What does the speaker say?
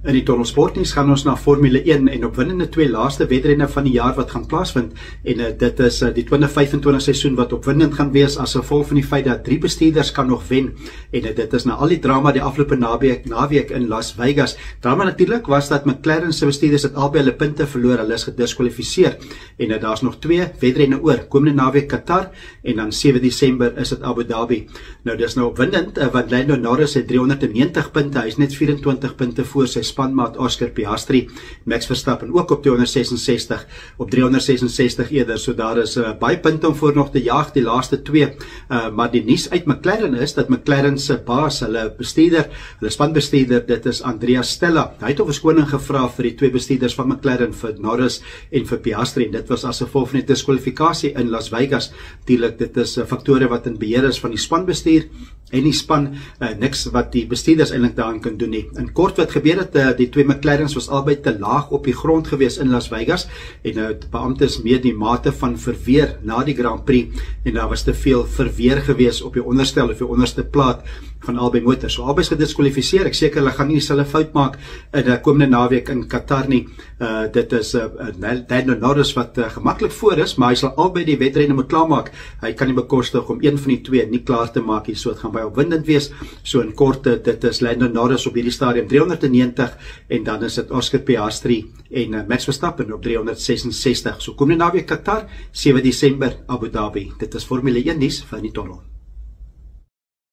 In die Tunnel Sportnuus gaan ons na Formule 1 en opwindende twee laaste wedrenne van die jaar wat gaan plaasvind. En dit is die 2025 seisoen wat opwindend gaan wees as gevolg van die feit dat 3 bestuurders kan nog wen. En dit is na al die drama die afgelope naweek in Las Vegas. Drama natuurlik was dat McLaren se bestuurders het albei hulle punte verloor, hulle is gediskwalifiseer. En daar's nog 2 wedrenne oor. Komende naweek Qatar en dan 7 Desember is dit Abu Dhabi. Nou dis nou opwindend want Lando Norris het 390 punte, hy is net 24 punte voor sy spanmaat Oscar Piastri. Max Verstappen ook op 266, op 366 eerder, so daar is baie punte om voor nog te jaag, die laaste 2. Maar die nuus uit McLaren is dat McLaren se baas, hulle bestuurder, hulle spanbestuurder, dit is Andreas Stella. Hy het 'n verskoning gevra vir die 2 bestuurders van McLaren, vir Norris en vir Piastri, en dit was as gevolg van die diskwalifikasie in Las Vegas. Natuurlik, dit is faktore wat in beheer is van die spanbestuur en die span, niks wat die bestuurders eintlik daaraan kan doen nie. In kort wat gebeur het, die 2 McLarens was albei te laag op die grond gewees in Las Vegas en beamptes meer die mate van verweer na die Grand Prix en daar was te veel verweer gewees op die onderstel of die onderste plaat van albei motors. So albei is gediskwalifiseer. Ek seker hulle gaan nie dieselfde fout maak in die komende naweek in Qatar nie. Dit is Lando Norris wat gemaklik voor is, maar hy sal albei die wedrenne moet klaarmaak. Hy kan nie bekostig om een van die 2 nie klaar te maak nie, so dit gaan baie opwindend wees. So in kort, dit is Lando Norris op hierdie stadium 390 en dan is dit Oscar Piastri en Max Verstappen op 366. So komende naweek Qatar, 7 Desember Abu Dhabi. Dit is Formule 1 nuus van die Tunnel.